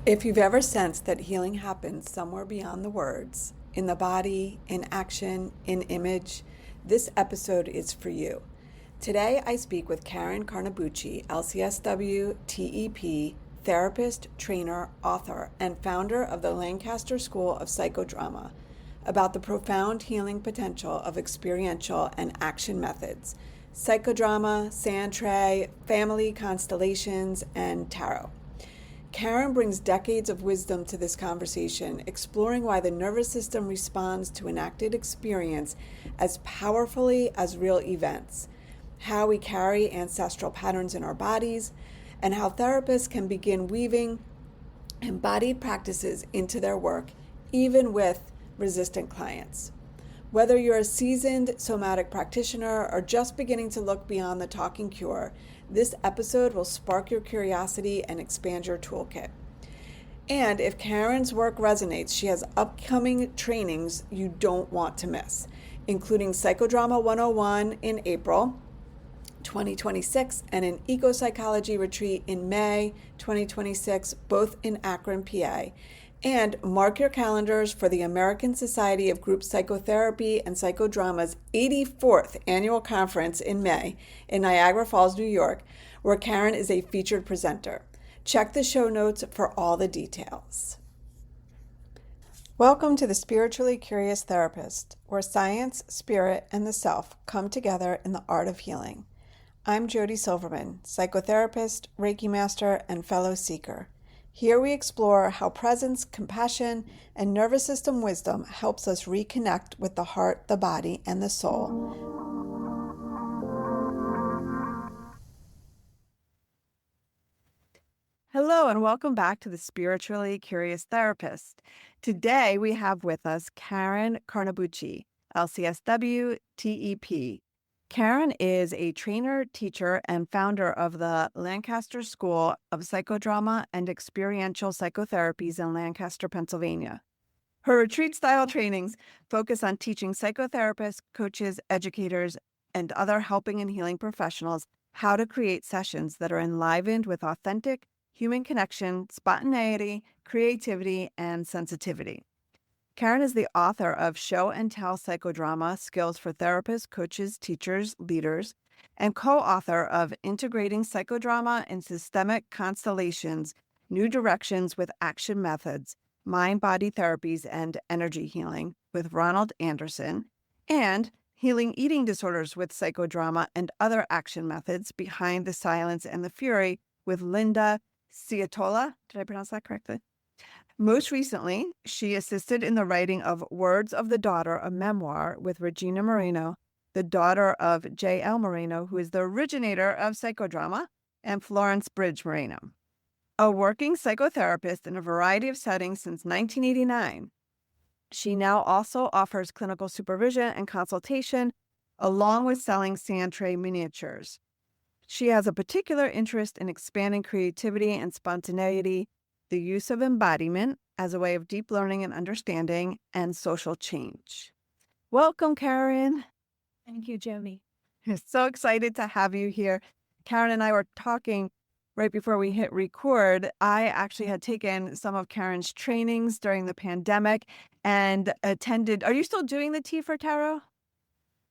If you've ever sensed that healing happens somewhere beyond the words, in the body, in action, in image, this episode is for you. Today I speak with Karen Carnabucci, LCSW-TEP, therapist, trainer, author, and founder of the Lancaster School of Psychodrama, about the profound healing potential of experiential and action methods, psychodrama, Santre, family constellations, and tarot. Karen brings decades of wisdom to this conversation, exploring why the nervous system responds to enacted experience as powerfully as real events, how we carry ancestral patterns in our bodies, and how therapists can begin weaving embodied practices into their work, even with resistant clients. Whether you're a seasoned somatic practitioner or just beginning to look beyond the talking cure, this episode will spark your curiosity and expand your toolkit. And if Karen's work resonates, she has upcoming trainings you don't want to miss, including Psychodrama 101 in April 2026 and an eco-psychology retreat in May 2026, both in Akron, PA. And mark your calendars for the American Society of Group Psychotherapy and Psychodrama's 84th annual conference in May in Niagara Falls, New York, where Karen is a featured presenter. Check the show notes for all the details. Welcome to the Spiritually Curious Therapist, where science, spirit, and the self come together in the art of healing. I'm Jody Silverman, psychotherapist, Reiki master, and fellow seeker. Here we explore how presence, compassion, and nervous system wisdom helps us reconnect with the heart, the body, and the soul. Hello, and welcome back to the Spiritually Curious Therapist. Today we have with us Karen Carnabucci, LCSW-TEP. Karen is a trainer, teacher, and founder of the Lancaster School of Psychodrama and Experiential Psychotherapies in Lancaster, Pennsylvania. Her retreat-style trainings focus on teaching psychotherapists, coaches, educators, and other helping and healing professionals how to create sessions that are enlivened with authentic human connection, spontaneity, creativity, and sensitivity. Karen is the author of Show and Tell Psychodrama, Skills for Therapists, Coaches, Teachers, Leaders, and co-author of Integrating Psychodrama and Systemic Constellations, New Directions with Action Methods, Mind-Body Therapies, and Energy Healing with Ronald Anderson, and Healing Eating Disorders with Psychodrama and Other Action Methods, Behind the Silence and the Fury with Linda Ciatola. Did I pronounce that correctly? Most recently, she assisted in the writing of Words of the Daughter, a memoir with Regina Moreno, the daughter of J.L. Moreno, who is the originator of psychodrama, and Florence Bridge Moreno. A working psychotherapist in a variety of settings since 1989, she now also offers clinical supervision and consultation, along with selling Santre miniatures. She has a particular interest in expanding creativity and spontaneity, the use of embodiment as a way of deep learning and understanding, and social change. Welcome, Karen. Thank you, Jody. So excited to have you here. Karen and I were talking right before we hit record. I actually had taken some of Karen's trainings during the pandemic and attended. Are you still doing the Tea for Tarot?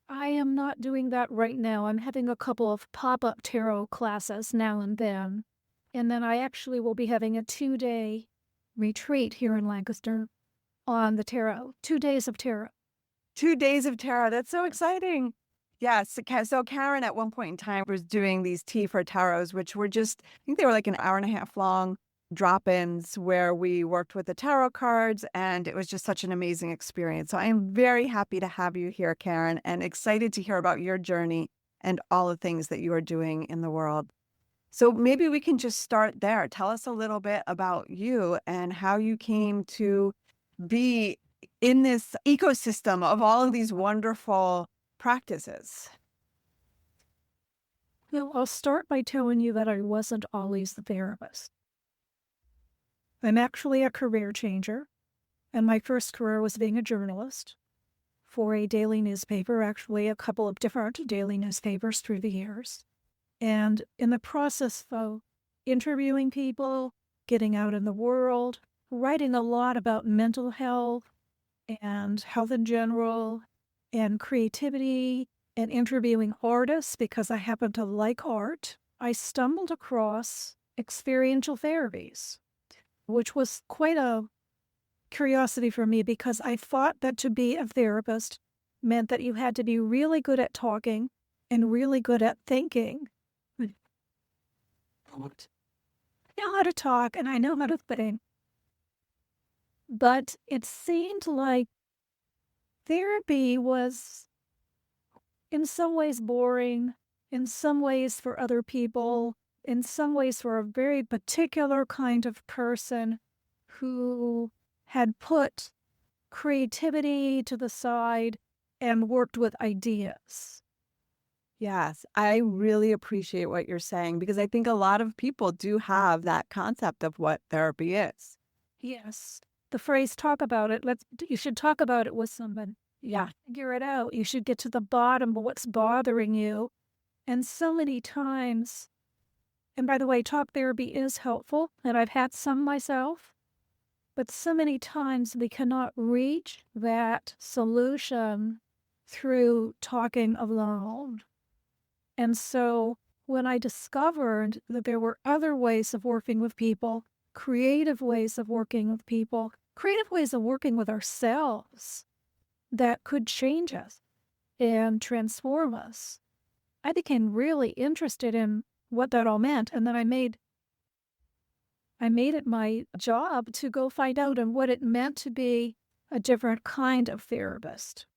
I am not doing that right now. I'm having a couple of pop-up tarot classes now and then. And then I actually will be having a 2-day retreat here in Lancaster on the tarot. 2 days of tarot. 2 days of tarot. That's so exciting. Yes. So Karen at one point in time was doing these Tea for Tarots, which were just, I think they were like an hour and a half long drop-ins where we worked with the tarot cards, and it was just such an amazing experience. So I am very happy to have you here, Karen, and excited to hear about your journey and all the things that you are doing in the world. So maybe we can just start there. Tell us a little bit about you and how you came to be in this ecosystem of all of these wonderful practices. Well, I'll start by telling you that I wasn't always the therapist. I'm actually a career changer, and my first career was being a journalist for a daily newspaper, actually a couple of different daily newspapers through the years. And in the process of interviewing people, getting out in the world, writing a lot about mental health and health in general and creativity and interviewing artists because I happen to like art, I stumbled across experiential therapies, which was quite a curiosity for me because I thought that to be a therapist meant that you had to be really good at talking and really good at thinking. I know how to talk and I know how to think. But it seemed like therapy was in some ways boring, in some ways for other people, in some ways for a very particular kind of person who had put creativity to the side and worked with ideas. Yes, I really appreciate what you're saying because I think a lot of people do have that concept of what therapy is. Yes. The phrase talk about it, you should talk about it with someone. Yeah. Figure it out. You should get to the bottom of what's bothering you. And so many times, and by the way, talk therapy is helpful, and I've had some myself, but so many times we cannot reach that solution through talking alone. And so when I discovered that there were other ways of working with people, creative ways of working with people, creative ways of working with ourselves that could change us and transform us, I became really interested in what that all meant. And then I made it my job to go find out and what it meant to be a different kind of therapist.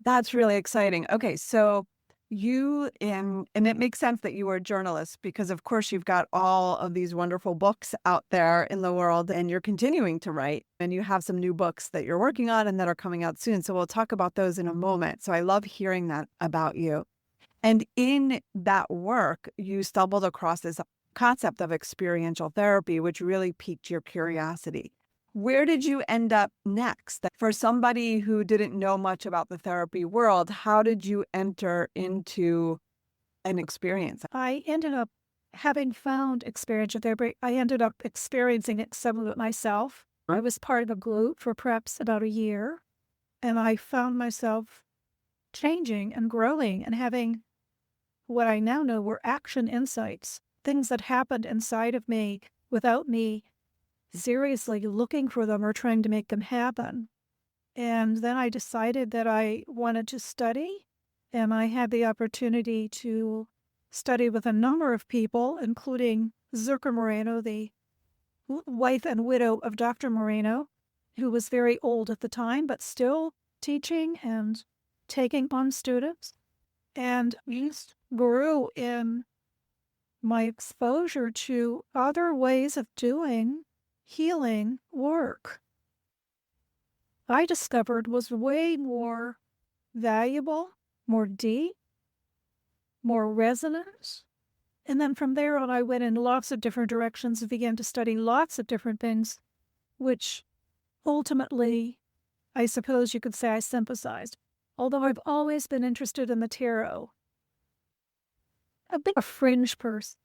That's really exciting. Okay, so and it makes sense that you were a journalist because, of course, you've got all of these wonderful books out there in the world and you're continuing to write. And you have some new books that you're working on and that are coming out soon. So we'll talk about those in a moment. So I love hearing that about you. And in that work, you stumbled across this concept of experiential therapy, which really piqued your curiosity. Where did you end up next? For somebody who didn't know much about the therapy world, how did you enter into an experience? I ended up having found experiential therapy. I ended up experiencing it some of it myself. I was part of a group for perhaps about a year, and I found myself changing and growing and having what I now know were action insights, things that happened inside of me without me seriously looking for them or trying to make them happen. And then I decided that I wanted to study, and I had the opportunity to study with a number of people, including Zerka Moreno, the wife and widow of Dr. Moreno, who was very old at the time, but still teaching and taking on students. And just grew in my exposure to other ways of doing healing work. I discovered was way more valuable, more deep, more resonant. And then from there on, I went in lots of different directions and began to study lots of different things, which ultimately, I suppose you could say I sympathized. Although I've always been interested in the tarot. I've been a fringe person.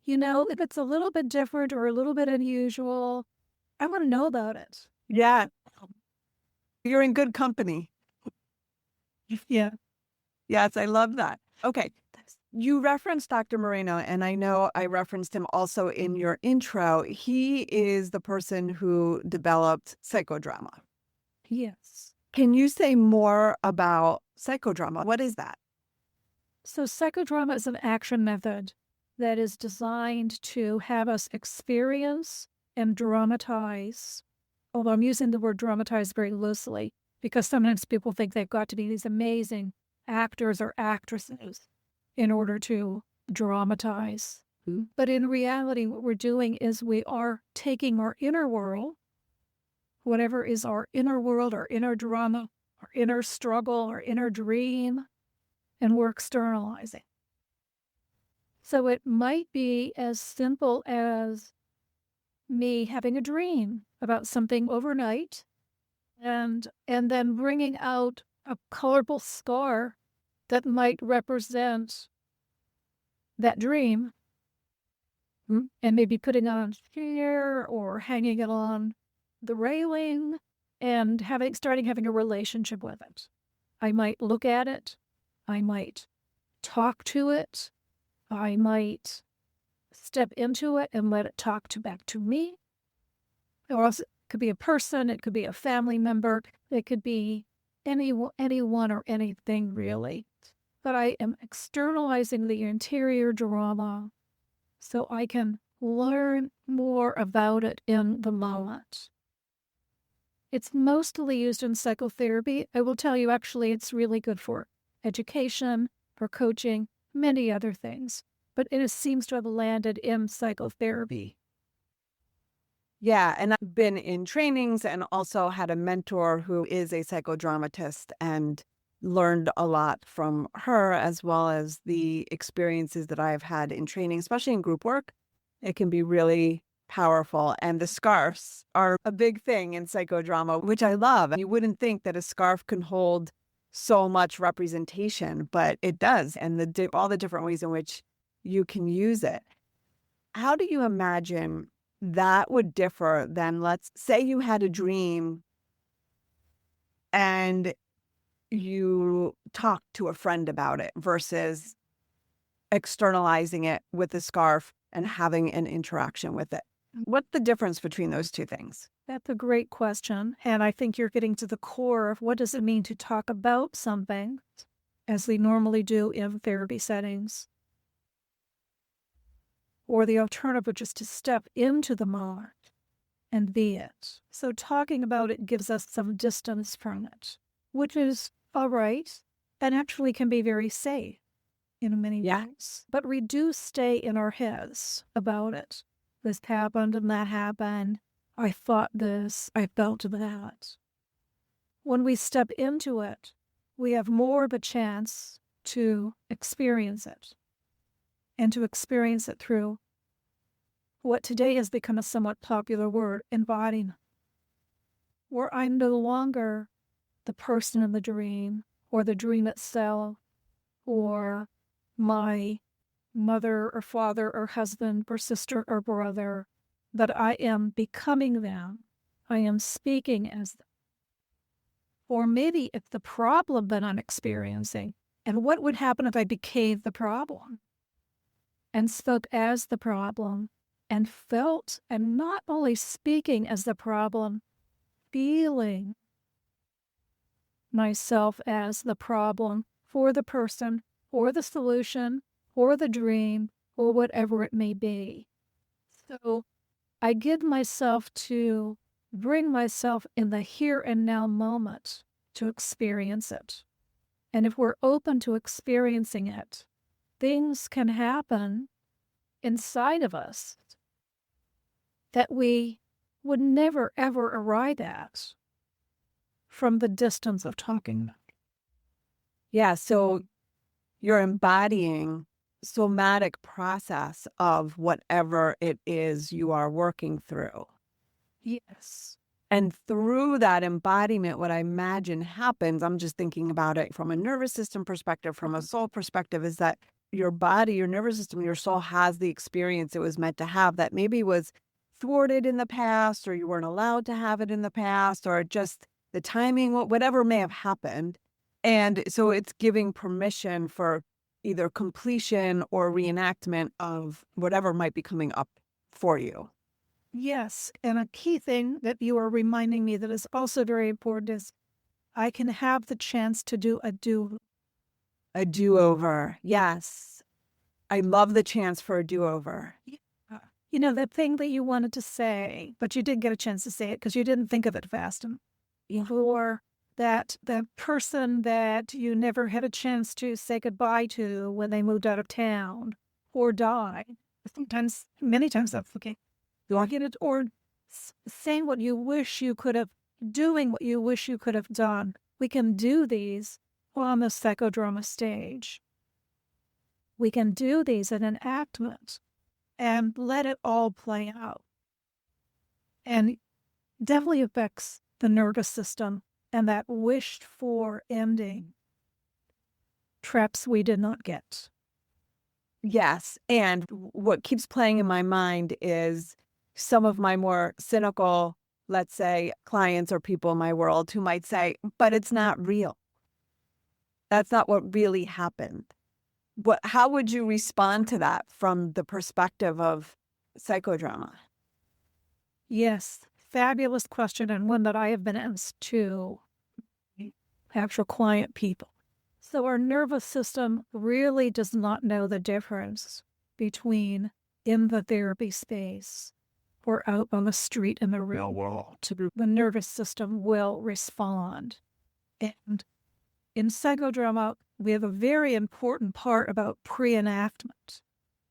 You know, if it's a little bit different or a little bit unusual, I want to know about it. Yeah. You're in good company. Yeah. Yes, I love that. Okay. You referenced Dr. Moreno, and I know I referenced him also in your intro. He is the person who developed psychodrama. Yes. Can you say more about psychodrama? What is that? So psychodrama is an action method that is designed to have us experience and dramatize, although I'm using the word dramatize very loosely because sometimes people think they've got to be these amazing actors or actresses in order to dramatize. Mm-hmm. But in reality, what we're doing is we are taking our inner world, whatever is our inner world, our inner drama, our inner struggle, our inner dream, and we're externalizing. So it might be as simple as me having a dream about something overnight and then bringing out a colorful scar that might represent that dream and maybe putting it on a chair or hanging it on the railing and starting having a relationship with it. I might look at it. I might talk to it. I might step into it and let it talk back to me. Or else it could be a person. It could be a family member. It could be anyone or anything, really. But I am externalizing the interior drama so I can learn more about it in the moment. It's mostly used in psychotherapy. I will tell you, actually, it's really good for education, for coaching, many other things. But it seems to have landed in psychotherapy. Yeah, and I've been in trainings and also had a mentor who is a psychodramatist and learned a lot from her, as well as the experiences that I've had in training, especially in group work. It can be really powerful. And the scarves are a big thing in psychodrama, which I love. You wouldn't think that a scarf can hold so much representation, but it does. And all the different ways in which you can use it. How do you imagine that would differ than, let's say you had a dream and you talked to a friend about it versus externalizing it with a scarf and having an interaction with it? What's the difference between those two things? That's a great question. And I think you're getting to the core of what does it mean to talk about something, as we normally do in therapy settings. Or the alternative is just to step into the moment and be it. So talking about it gives us some distance from it, which is all right and actually can be very safe in many ways. But we do stay in our heads about it. This happened and that happened. I thought this, I felt that. When we step into it, we have more of a chance to experience it. And to experience it through what today has become a somewhat popular word, embodiment, where I'm no longer the person in the dream or the dream itself or my mother or father or husband or sister or brother, but I am becoming them. I am speaking as them. Or maybe it's the problem that I'm experiencing. And what would happen if I became the problem and spoke as the problem and felt, and not only speaking as the problem, feeling myself as the problem for the person, or the solution, or the dream, or whatever it may be. So I give myself to bring myself in the here and now moment to experience it. And if we're open to experiencing it, things can happen inside of us that we would never, ever arrive at from the distance of talking. Yeah, so you're embodying somatic process of whatever it is you are working through. Yes. And through that embodiment, what I imagine happens, I'm just thinking about it from a nervous system perspective, from a soul perspective, is that your body, your nervous system, your soul has the experience it was meant to have that maybe was thwarted in the past, or you weren't allowed to have it in the past, or just the timing, whatever may have happened. And so it's giving permission for either completion or reenactment of whatever might be coming up for you. Yes, and a key thing that you are reminding me that is also very important is I can have the chance to do a do-over. A do-over, yes. I love the chance for a do-over. You know, that thing that you wanted to say, but you didn't get a chance to say it because you didn't think of it fast enough. Or that person that you never had a chance to say goodbye to when they moved out of town or died. Sometimes, many times that's okay. Get it, or saying what you wish you could have, doing what you wish you could have done. We can do these on the psychodrama stage. We can do these in enactment and let it all play out. And definitely affects the nervous system and that wished for ending. Traps we did not get. Yes. And what keeps playing in my mind is some of my more cynical, let's say, clients or people in my world who might say, but it's not real. That's not what really happened. How would you respond to that from the perspective of psychodrama? Yes, fabulous question, and one that I have been asked to actual client people. So our nervous system really does not know the difference between in the therapy space or out on the street in the real world. The nervous system will respond. And in psychodrama, we have a very important part about pre-enactment.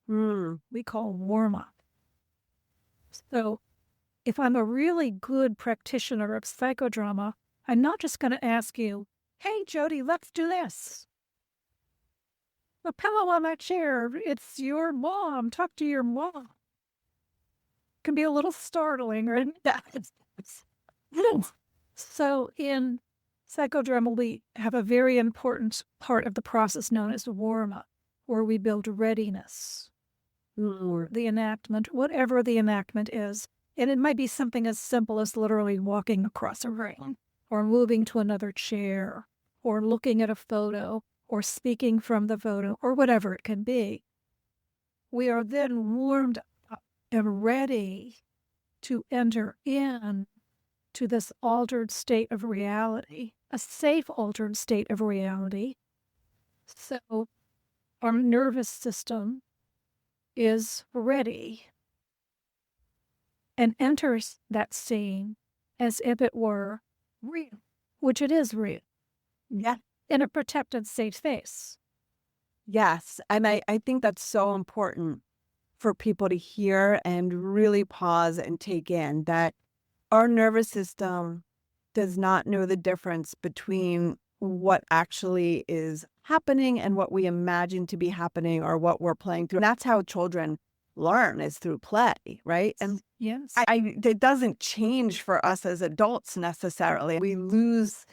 We call warm-up. So if I'm a really good practitioner of psychodrama, I'm not just going to ask you, hey, Jody, let's do this. The pillow on that chair, it's your mom. Talk to your mom. Can be a little startling, right? So in psychodrama, we have a very important part of the process known as warm-up, where we build readiness or the enactment, whatever the enactment is. And it might be something as simple as literally walking across a room or moving to another chair or looking at a photo or speaking from the photo or whatever it can be. We are then warmed up and ready to enter in to this altered state of reality, a safe altered state of reality. So our nervous system is ready and enters that scene as if it were real, which it is real. Yeah. In a protected, safe space. Yes. And I think that's so important for people to hear and really pause and take in that our nervous system does not know the difference between what actually is happening and what we imagine to be happening or what we're playing through. And that's how children learn, is through play, right? And yes, it doesn't change for us as adults necessarily. We lose,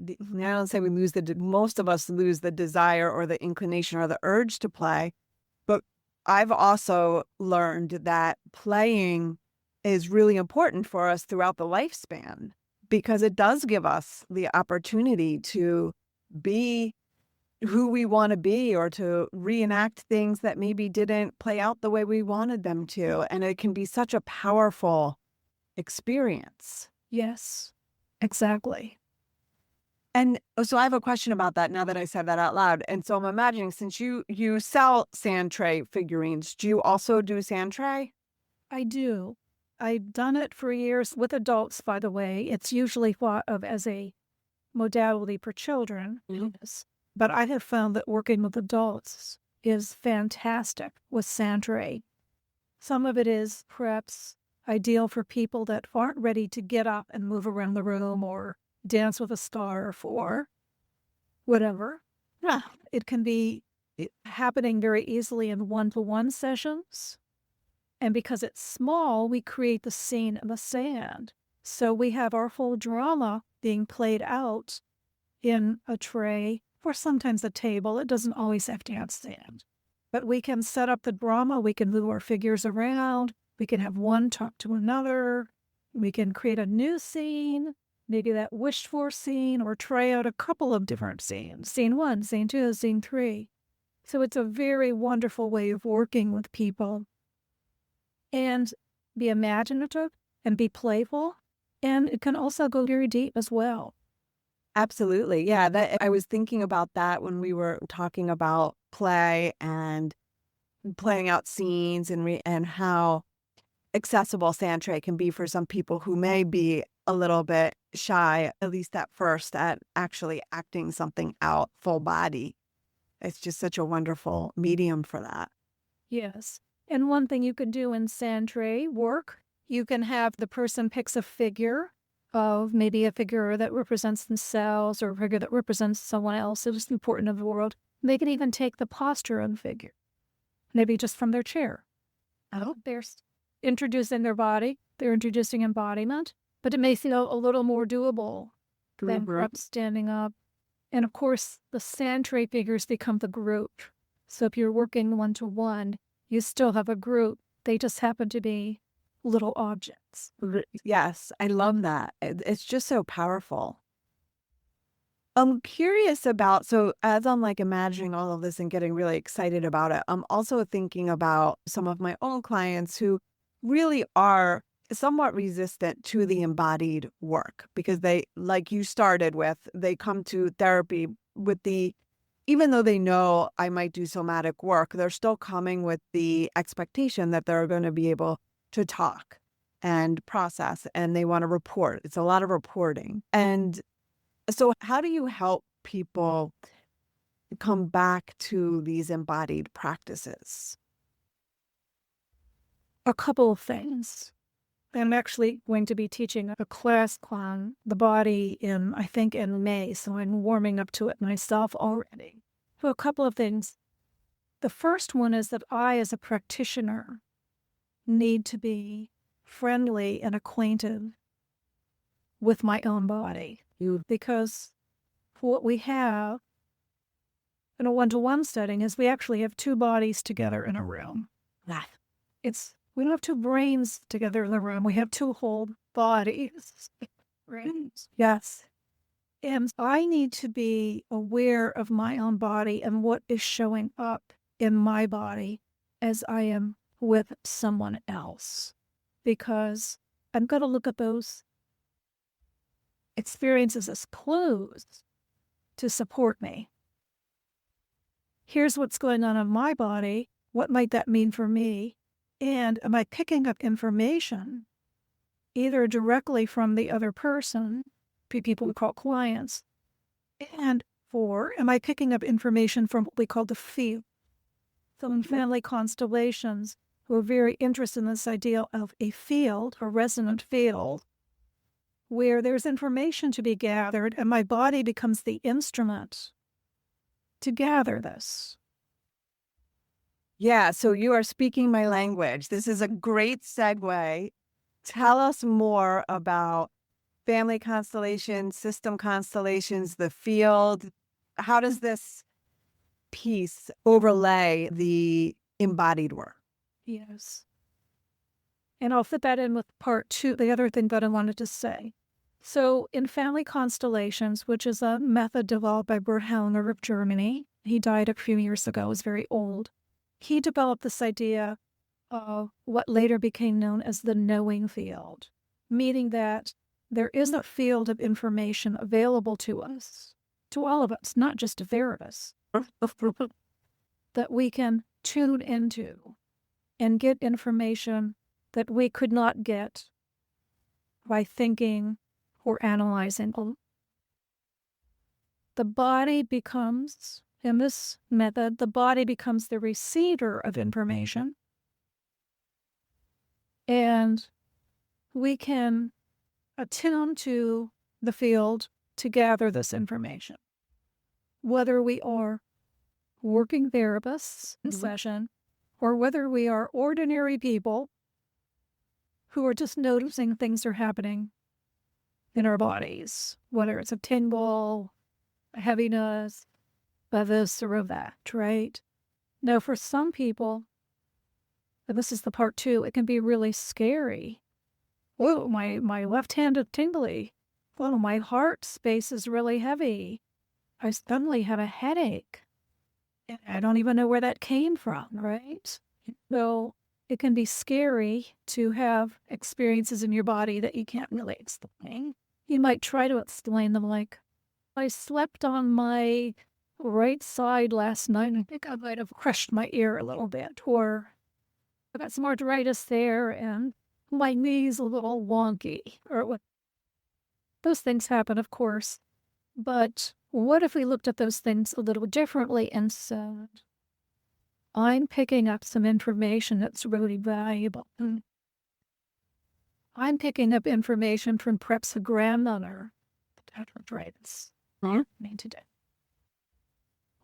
I don't say we lose most of us lose the desire or the inclination or the urge to play. But I've also learned that playing is really important for us throughout the lifespan because it does give us the opportunity to be who we want to be or to reenact things that maybe didn't play out the way we wanted them to. And it can be such a powerful experience. yes, exactly. And so I have a question about that now that I said that out loud. And so I'm imagining, since you sell sand tray figurines, do you also do sand tray? I do. I've done it for years with adults, by the way. It's usually thought of as a modality for children. Yes. But I have found that working with adults is fantastic with sand tray. Some of it is perhaps ideal for people that aren't ready to get up and move around the room or dance with a scarf or whatever. It can be happening very easily in one-to-one sessions. And because it's small, we create the scene in the sand. So we have our whole drama being played out in a tray or sometimes a table. It doesn't always have to have sand. But we can set up the drama. We can move our figures around. We can have one talk to another. We can create a new scene, maybe that wished-for scene, or try out a couple of different scenes. Scene 1, scene 2, scene 3. So it's a very wonderful way of working with people. And be imaginative and be playful. And it can also go very deep as well. Absolutely. Yeah, I was thinking about that when we were talking about play and playing out scenes and how accessible sand tray can be for some people who may be a little bit shy, at least at first, at actually acting something out full body. It's just such a wonderful medium for that. Yes. And one thing you can do in sand tray work, you can have the person picks a figure of maybe a figure that represents themselves or a figure that represents someone else who's important in the world. They can even take the posture of the figure, maybe just from their chair. They're introducing their body, they're introducing embodiment, but it may feel a little more doable than perhaps standing up. And of course, the sand tray figures become the group. So if you're working one-to-one, you still have a group. They just happen to be little objects. Yes, I love that. It's just so powerful. I'm curious about, so as I'm like imagining all of this and getting really excited about it, I'm also thinking about some of my own clients who really are somewhat resistant to the embodied work because they, like you started with, they come to therapy with the, even though they know I might do somatic work, they're still coming with the expectation that they're going to be able to talk and process and they want to report. It's a lot of reporting. And so how do you help people come back to these embodied practices? A couple of things. I'm actually going to be teaching a class on the body I think in May, so I'm warming up to it myself already. So a couple of things. The first one is that I, as a practitioner, need to be friendly and acquainted with my own body. Because what we have in a one-to-one setting is we actually have two bodies together in a room. We don't have two brains together in the room. We have two whole bodies. Right? Yes. And I need to be aware of my own body and what is showing up in my body as I am with someone else. Because I'm going to look at those experiences as clues to support me. Here's what's going on in my body. What might that mean for me? And am I picking up information either directly from the other person, people we call clients, or am I picking up information from what we call the field? So in Family Constellations, we're very interested in this idea of a field, a resonant field, where there's information to be gathered and my body becomes the instrument to gather this. Yeah, so you are speaking my language. This is a great segue. Tell us more about family constellations, system constellations, the field. How does this piece overlay the embodied work? Yes. And I'll fit that in with part two, the other thing that I wanted to say. So in Family Constellations, which is a method developed by Bert Hellinger of Germany, he died a few years ago, was very old. He developed this idea of what later became known as the knowing field, meaning that there is a field of information available to us, to all of us, not just to therapists, that we can tune into and get information that we could not get by thinking or analyzing. The body becomes, in this method, the body becomes the receiver of information. And we can attune to the field to gather this information. Whether we are working therapists in session or whether we are ordinary people who are just noticing things are happening in our bodies, whether it's a tingle, a heaviness, a this or a that, right? Now, for some people, and this is the part two, it can be really scary. Oh, my left hand is tingly. Oh, my heart space is really heavy. I suddenly have a headache. And I don't even know where that came from, right? So it can be scary to have experiences in your body that you can't really explain. You might try to explain them like, I slept on my right side last night and I think I might have crushed my ear a little bit, or I got some arthritis there and my knee's a little wonky, or what. Those things happen, of course, but what if we looked at those things a little differently and said, I'm picking up some information that's really valuable. I'm picking up information from perhaps a grandmother that had arthritis. Me today.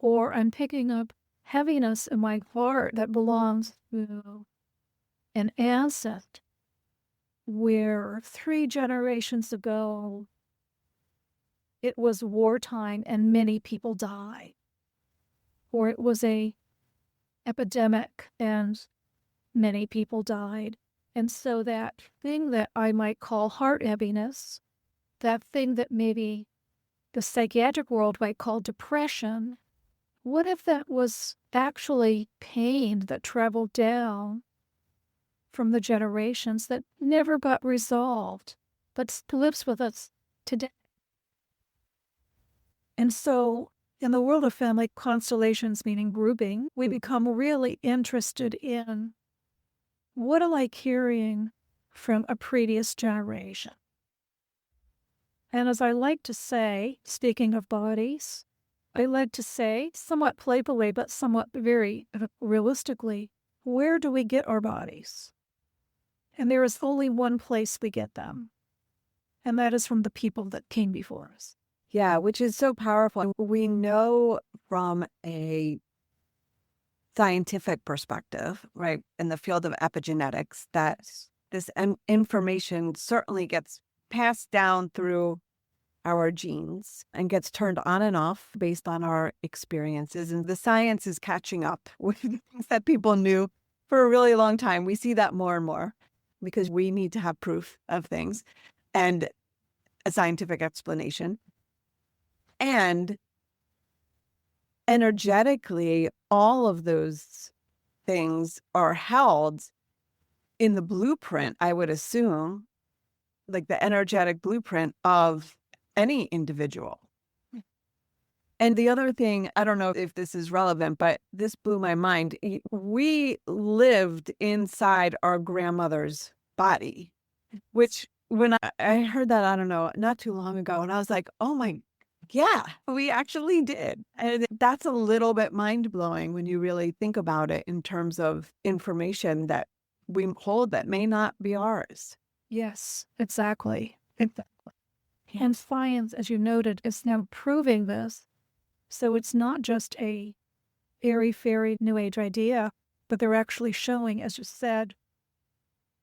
Or I'm picking up heaviness in my heart that belongs to an ancestor where 3 generations ago it was wartime and many people died. Or it was a epidemic and many people died. And so that thing that I might call heart heaviness, that thing that maybe the psychiatric world might call depression, what if that was actually pain that traveled down from the generations that never got resolved, but lives with us today? And so in the world of family constellations, meaning grouping, we become really interested in what am I carrying from a previous generation? And as I like to say, speaking of bodies, I like to say, somewhat playfully, but somewhat very realistically, where do we get our bodies? And there is only one place we get them, and that is from the people that came before us. Yeah, which is so powerful. We know from a scientific perspective, right, in the field of epigenetics, that this information certainly gets passed down through our genes and gets turned on and off based on our experiences. And the science is catching up with things that people knew for a really long time. We see that more and more because we need to have proof of things and a scientific explanation. And energetically, all of those things are held in the blueprint, I would assume, like the energetic blueprint of any individual. And the other thing, I don't know if this is relevant, but this blew my mind. We lived inside our grandmother's body, which when I heard that, I don't know, not too long ago, and I was like, oh my, yeah, we actually did. And that's a little bit mind-blowing when you really think about it in terms of information that we hold that may not be ours. Yes, exactly. And science, as you noted, is now proving this. So it's not just a airy-fairy New Age idea, but they're actually showing, as you said,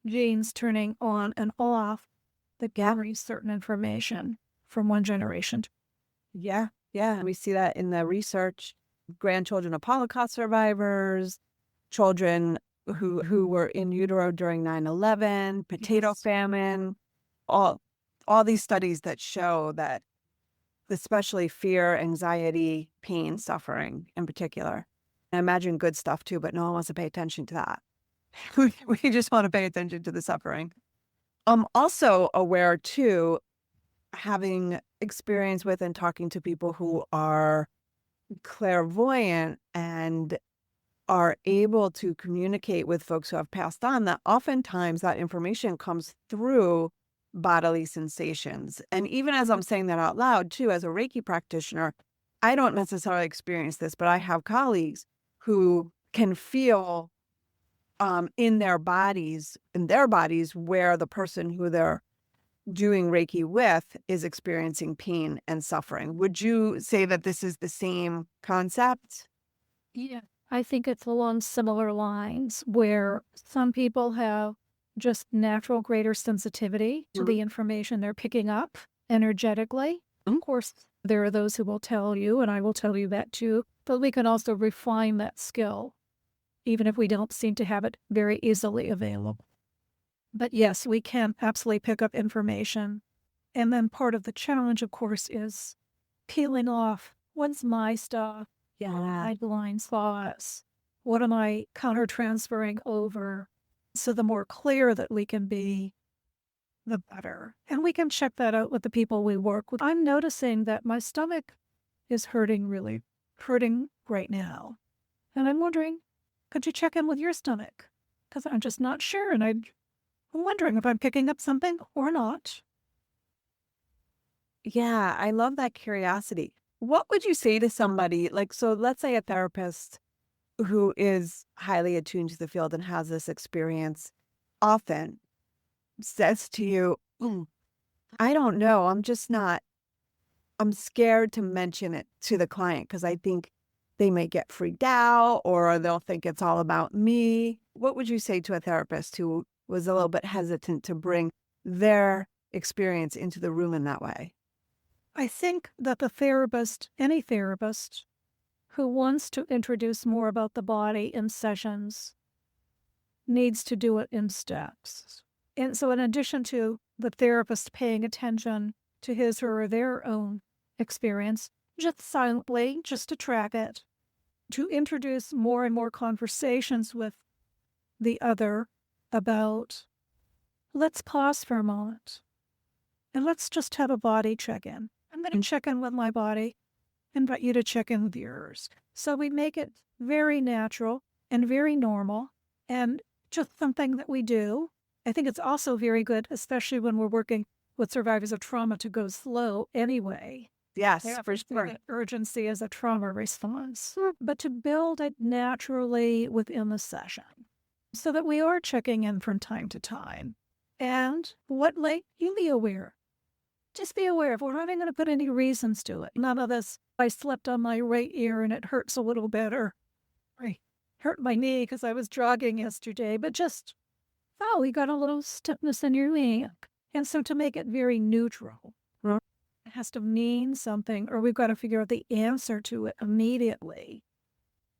genes turning on and off that carry certain information from one generation. Yeah. We see that in the research. Grandchildren of Holocaust survivors, children who were in utero during 9/11, potato famine, all these studies that show that especially fear, anxiety, pain, suffering in particular. I imagine good stuff too, but no one wants to pay attention to that. We just want to pay attention to the suffering. I'm also aware too, having experience with and talking to people who are clairvoyant and are able to communicate with folks who have passed on, that oftentimes that information comes through bodily sensations. And even as I'm saying that out loud too, as a Reiki practitioner, I don't necessarily experience this, but I have colleagues who can feel in their bodies where the person who they're doing Reiki with is experiencing pain and suffering. Would you say that this is the same concept? Yeah, I think it's along similar lines where some people have just natural greater sensitivity to the information they're picking up energetically. Of course, there are those who will tell you, and I will tell you that too, but we can also refine that skill, even if we don't seem to have it very easily available. But yes, we can absolutely pick up information. And then part of the challenge, of course, is peeling off what's my stuff, my blind spots, what am I counter-transferring over? So the more clear that we can be, the better. And we can check that out with the people we work with. I'm noticing that my stomach is really hurting right now. And I'm wondering, could you check in with your stomach? Because I'm just not sure, and I'm wondering if I'm picking up something or not. Yeah, I love that curiosity. What would you say to somebody, like, so let's say a therapist who is highly attuned to the field and has this experience often says to you, I don't know, I'm scared to mention it to the client because I think they may get freaked out or they'll think it's all about me. What would you say to a therapist who was a little bit hesitant to bring their experience into the room in that way? I think that the therapist, any therapist, who wants to introduce more about the body in sessions needs to do it in steps. And so in addition to the therapist paying attention to his or their own experience, just silently, just to track it, to introduce more and more conversations with the other about, let's pause for a moment and let's just have a body check-in. I'm going to check in with my body, invite you to check in with yours. So we make it very natural and very normal and just something that we do. I think it's also very good, especially when we're working with survivors of trauma, to go slow anyway. Yes, Yeah, for sure. the urgency is a trauma response, but to build it naturally within the session so that we are checking in from time to time. And what, like, you be aware. Just be aware. If we're not even going to put any reasons to it, none of this, I slept on my right ear and it hurts a little bit, or I hurt my knee because I was jogging yesterday, but just, oh, you got a little stiffness in your knee. And so to make it very neutral, it has to mean something, or we've got to figure out the answer to it immediately.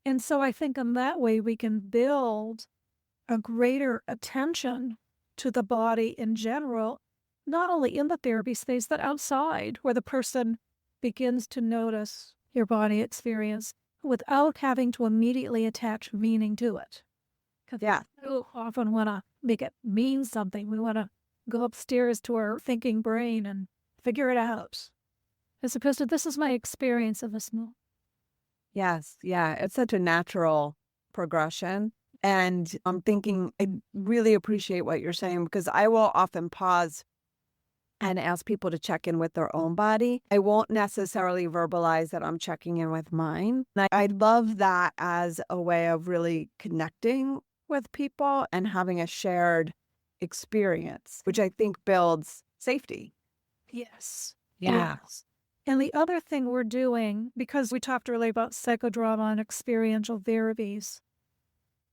And so I think in that way we can build a greater attention to the body in general, not only in the therapy space, but outside, where the person begins to notice your body experience without having to immediately attach meaning to it. Yeah. We so often want to make it mean something. We want to go upstairs to our thinking brain and figure it out, as opposed to, this is my experience of this moment. Yes. Yeah. It's such a natural progression. And I'm thinking, I really appreciate what you're saying, because I will often pause and ask people to check in with their own body. I won't necessarily verbalize that I'm checking in with mine. And I love that as a way of really connecting with people and having a shared experience, which I think builds safety. Yes. Yeah. Yes. And the other thing we're doing, because we talked earlier about psychodrama and experiential therapies,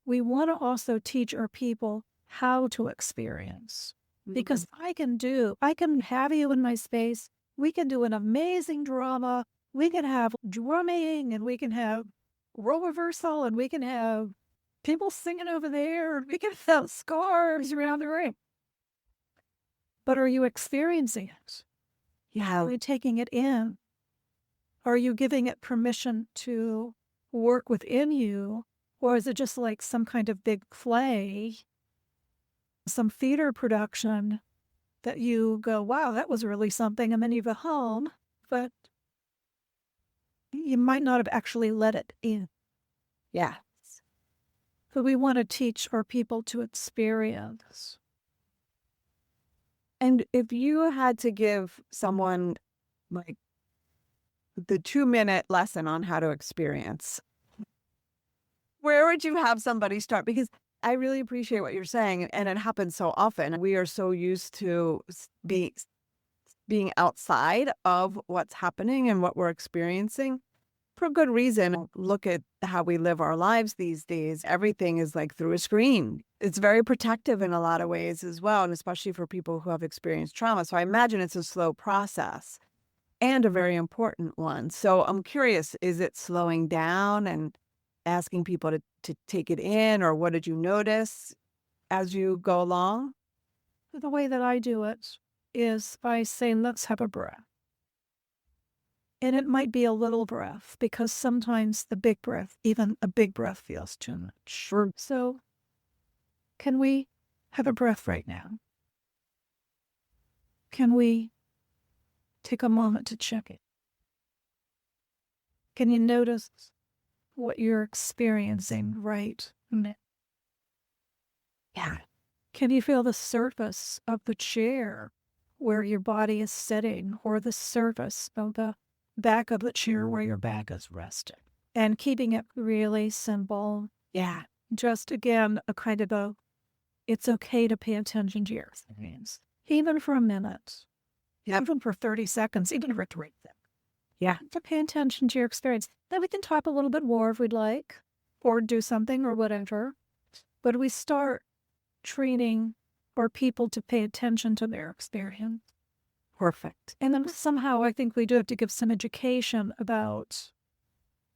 we want to also teach our people how to experience. Because I can have you in my space. We can do an amazing drama. We can have drumming, and we can have role reversal, and we can have people singing over there. And we can have scarves around the room. But are you experiencing it? Yeah. Are you taking it in? Are you giving it permission to work within you? Or is it just like some kind of big play, some theater production that you go, wow, that was really something, and then you go home, but you might not have actually let it in. Yeah. So we want to teach our people to experience. And if you had to give someone like the 2-minute lesson on how to experience, where would you have somebody start? Because I really appreciate what you're saying, and it happens so often. We are so used to being outside of what's happening and what we're experiencing for good reason. Look at how we live our lives these days. Everything is like through a screen. It's very protective in a lot of ways as well, and especially for people who have experienced trauma. So I imagine it's a slow process and a very important one. So I'm curious, is it slowing down and asking people to take it in, or what did you notice as you go along? The way that I do it is by saying, let's have a breath. And it might be a little breath, because sometimes the big breath, even a big breath, feels too much. Sure. So can we have a breath right now? Can we take a moment to check it? Can you notice what you're experiencing right now? Yeah. Can you feel the surface of the chair where your body is sitting, or the surface of the back of the chair where your back is resting? And keeping it really simple. Yeah. Just, again, a kind of a, it's okay to pay attention to your experience, even for a minute, even for 30 seconds, even for 3 seconds. Yeah. To pay attention to your experience. Then we can talk a little bit more if we'd like, or do something or whatever. But we start training our people to pay attention to their experience. Perfect. And then somehow I think we do have to give some education about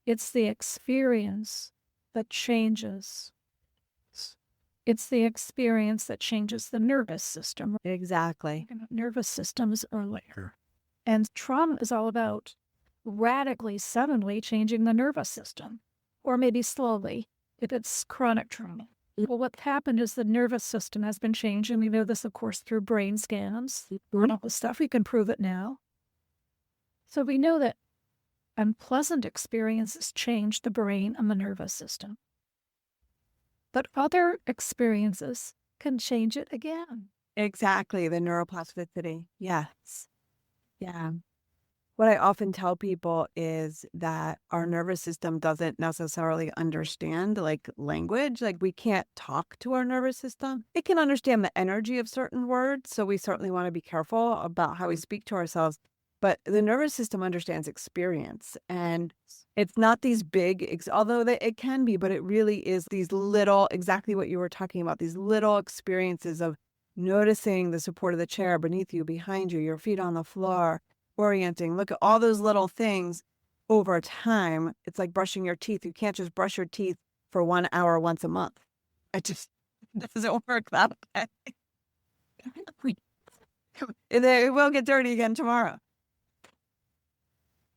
It's the experience that changes. It's the experience that changes the nervous system. Exactly. Nervous systems earlier. And trauma is all about radically, suddenly changing the nervous system, or maybe slowly if it's chronic trauma. Well, what happened is the nervous system has been changed, and we know this, of course, through brain scans, all the stuff. We can prove it now. So we know that unpleasant experiences change the brain and the nervous system. But other experiences can change it again. Exactly. The neuroplasticity. Yes. Yeah. What I often tell people is that our nervous system doesn't necessarily understand like language. Like we can't talk to our nervous system. It can understand the energy of certain words. So we certainly want to be careful about how we speak to ourselves. But the nervous system understands experience. And it's not these big, although it can be, but it really is these little, exactly what you were talking about, these little experiences of noticing the support of the chair beneath you, behind you, your feet on the floor, orienting. Look at all those little things over time. It's like brushing your teeth. You can't just brush your teeth for 1 hour once a month. It just doesn't work that way. It will get dirty again tomorrow.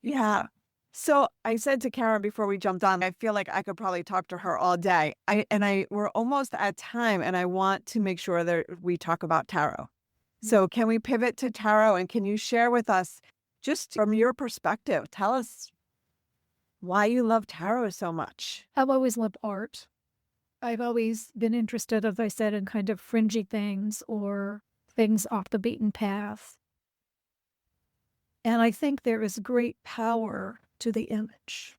Yeah. So I said to Karen before we jumped on, I feel like I could probably talk to her all day. We're almost at time, and I want to make sure that we talk about tarot. So can we pivot to tarot, and can you share with us, just from your perspective, tell us why you love tarot so much? I've always loved art. I've always been interested, as I said, in kind of fringy things or things off the beaten path. And I think there is great power to the image.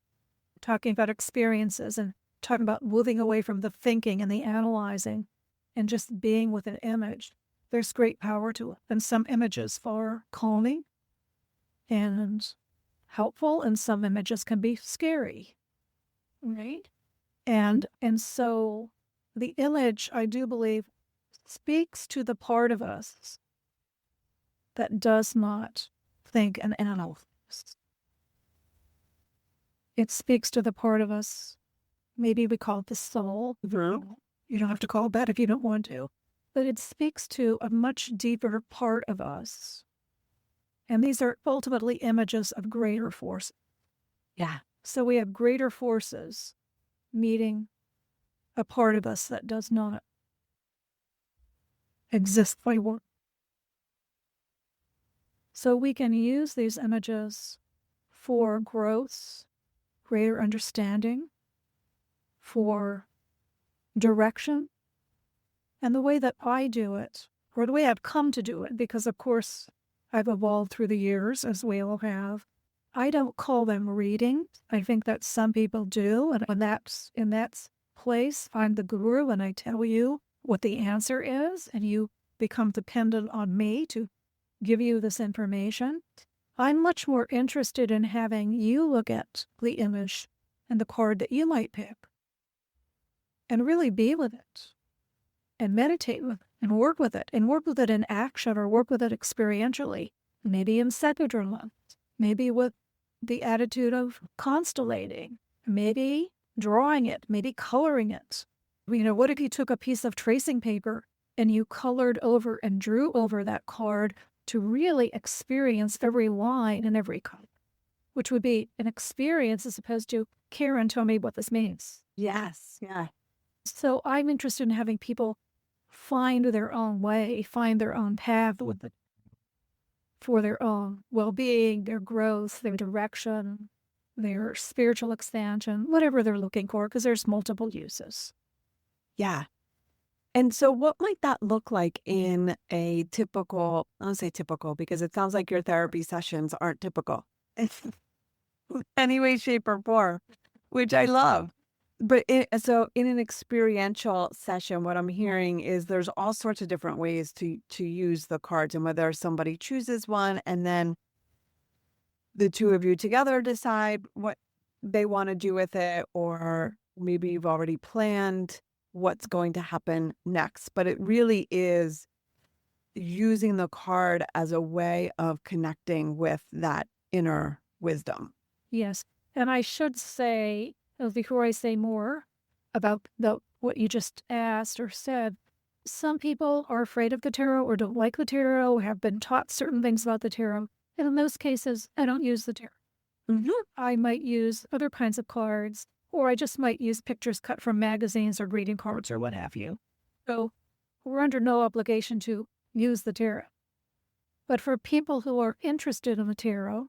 Talking about experiences and talking about moving away from the thinking and the analyzing and just being with an image. There's great power to it. And some images are calming and helpful, and some images can be scary. Right? And so the image, I do believe, speaks to the part of us that does not think and analyze. It speaks to the part of us, maybe we call it the soul. Mm-hmm. You don't have to call it that if you don't want to. But it speaks to a much deeper part of us. And these are ultimately images of greater force. Yeah. So we have greater forces meeting a part of us that does not exist by work. So we can use these images for growth, greater understanding, for direction. And the way that I do it, or the way I've come to do it, because of course I've evolved through the years, as we all have, I don't call them reading. I think that some people do. And when that's in that place, I'm the guru and I tell you what the answer is, and you become dependent on me to give you this information. I'm much more interested in having you look at the image and the card that you might pick and really be with it and meditate with it and work with it in action, or work with it experientially, maybe in psychodrama, maybe with the attitude of constellating, maybe drawing it, maybe coloring it. What if you took a piece of tracing paper and you colored over and drew over that card to really experience every line and every color, which would be an experience as opposed to, Karen, tell me what this means. Yes. Yeah. So I'm interested in having people find their own way, find their own path with it for their own well-being, their growth, their direction, their spiritual expansion, whatever they're looking for, because there's multiple uses. Yeah. And so what might that look like in a typical, I'll say typical because it sounds like your therapy sessions aren't typical in any way, shape, or form, which I love. But so in an experiential session, what I'm hearing is there's all sorts of different ways to use the cards, and whether somebody chooses one and then the two of you together decide what they want to do with it, or maybe you've already planned what's going to happen next. But it really is using the card as a way of connecting with that inner wisdom. Yes. And I should say, before I say more about what you just asked or said, some people are afraid of the tarot or don't like the tarot or have been taught certain things about the tarot. And in those cases, I don't use the tarot. I might use other kinds of cards, or I just might use pictures cut from magazines or greeting cards or what have you. So we're under no obligation to use the tarot. But for people who are interested in the tarot,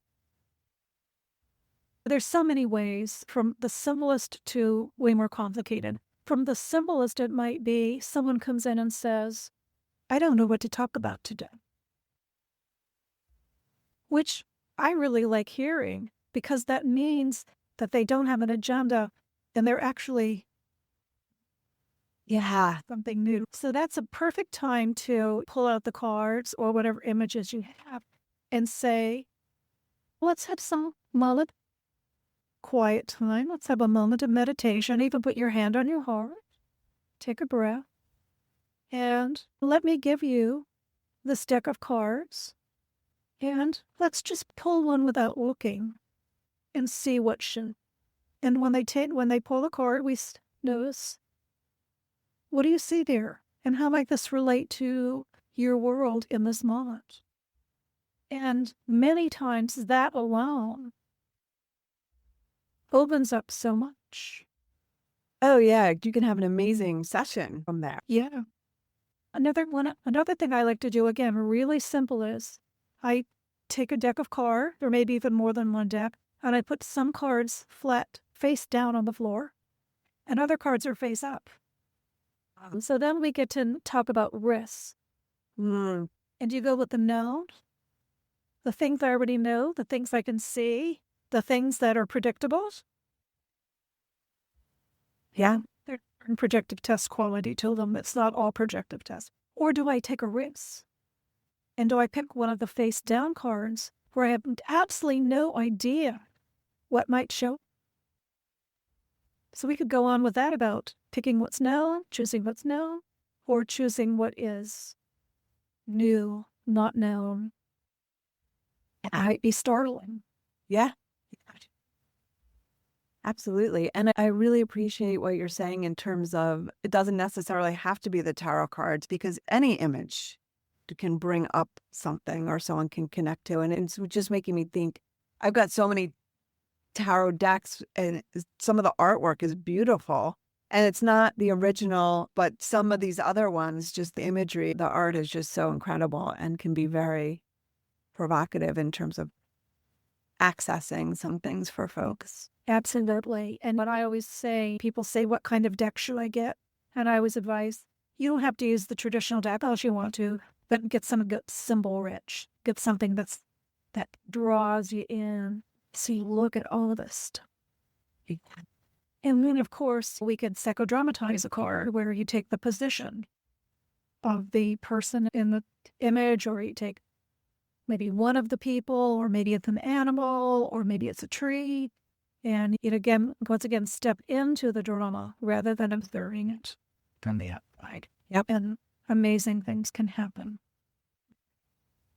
there's so many ways, from the simplest to way more complicated. From the simplest, it might be someone comes in and says, I don't know what to talk about today. Which I really like hearing, because that means that they don't have an agenda and they're actually something new. So that's a perfect time to pull out the cards or whatever images you have and say, let's have some moment, quiet time. Let's have a moment of meditation. Even put your hand on your heart. Take a breath. And let me give you this deck of cards. And let's just pull one without looking and see what should. And when they pull the card, we notice, what do you see there? And how might this relate to your world in this moment? And many times that alone opens up so much. Oh, yeah. You can have an amazing session from there. Yeah. Another thing I like to do, again, really simple, is I take a deck of cards, or maybe even more than one deck, and I put some cards flat, face down on the floor, and other cards are face up. So then we get to talk about risks. And you go with the known, the things I already know, the things I can see, the things that are predictable. Yeah. There's a projective test quality to them. It's not all projective tests. Or do I take a risk? And do I pick one of the face down cards where I have absolutely no idea what might show? So we could go on with that about picking what's known, choosing what's known, or choosing what is new, not known. It might be startling. Yeah. Absolutely. And I really appreciate what you're saying in terms of it doesn't necessarily have to be the tarot cards, because any image can bring up something or someone can connect to. And it's just making me think, I've got so many tarot decks and some of the artwork is beautiful. And it's not the original, but some of these other ones, just the imagery, the art is just so incredible and can be very provocative in terms of accessing some things for folks. Absolutely. And what I always say, people say, what kind of deck should I get? And I always advise, you don't have to use the traditional deck unless you want to, but get something that's symbol rich. Get something that draws you in. So you look at all of this stuff. And then, of course, we could psychodramatize a card where you take the position of the person in the image, or you take maybe one of the people, or maybe it's an animal, or maybe it's a tree. And it once again, step into the drama rather than observing it from the outside. Yep. And amazing things can happen.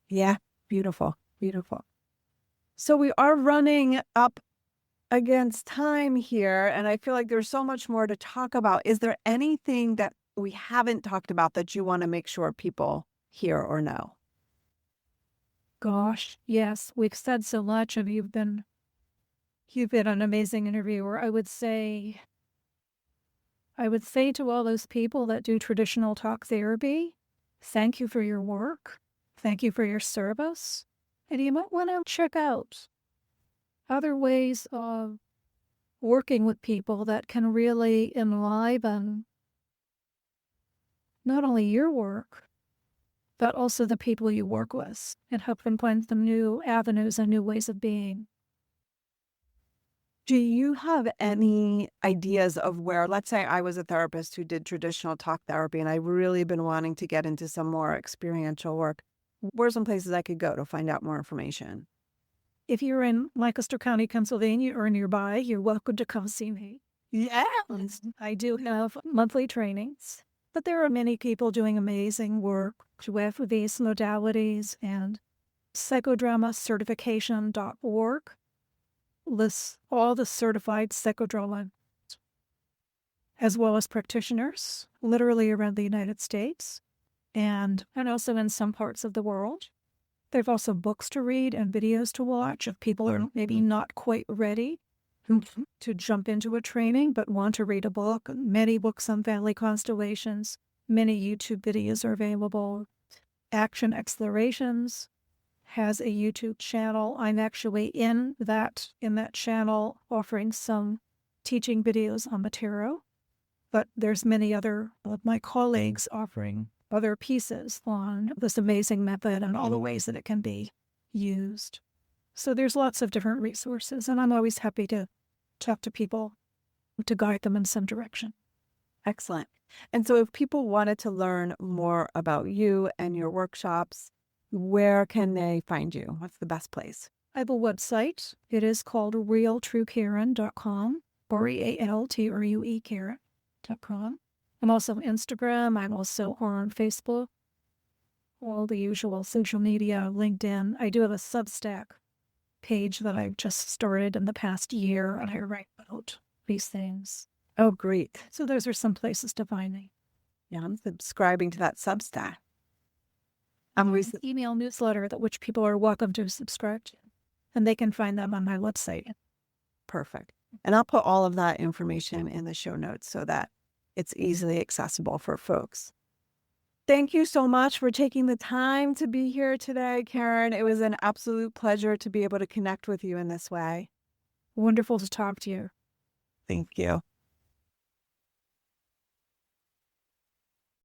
Yeah. Beautiful. Beautiful. So we are running up against time here, and I feel like there's so much more to talk about. Is there anything that we haven't talked about that you want to make sure people hear or know? Gosh, yes, we've said so much, and you've been an amazing interviewer. I would say to all those people that do traditional talk therapy, thank you for your work. Thank you for your service. And you might want to check out other ways of working with people that can really enliven not only your work, but also the people you work with, and help them find some new avenues and new ways of being. Do you have any ideas of where, let's say I was a therapist who did traditional talk therapy and I've really been wanting to get into some more experiential work, where are some places I could go to find out more information? If you're in Lancaster County, Pennsylvania, or nearby, you're welcome to come see me. Yeah. I do have monthly trainings, but there are many people doing amazing work with these modalities, and psychodramacertification.org lists all the certified psychodrama, as well as practitioners, literally around the United States and also in some parts of the world. They've also books to read and videos to watch if people are maybe not quite ready to jump into a training but want to read a book. Many books on family constellations, many YouTube videos are available. Action Explorations has a YouTube channel. I'm actually in that channel offering some teaching videos on the tarot, but there's many other of my colleagues offering other pieces on this amazing method and all the ways that it can be used. So there's lots of different resources, and I'm always happy to talk to people to guide them in some direction. Excellent. And so if people wanted to learn more about you and your workshops, where can they find you? What's the best place? I have a website. It is called realtruekaren.com, or EALTRUE Karen.com. I'm also on Instagram. I'm also on Facebook, all the usual social media, LinkedIn. I do have a Substack page that I've just started in the past year, and I write about these things. Oh, great. So those are some places to find me. Yeah, I'm subscribing to that Substack. Email newsletter that which people are welcome to subscribe to, and they can find them on my website. Perfect. And I'll put all of that information in the show notes so that it's easily accessible for folks. Thank you so much for taking the time to be here today, Karen. It was an absolute pleasure to be able to connect with you in this way. Wonderful to talk to you. Thank you.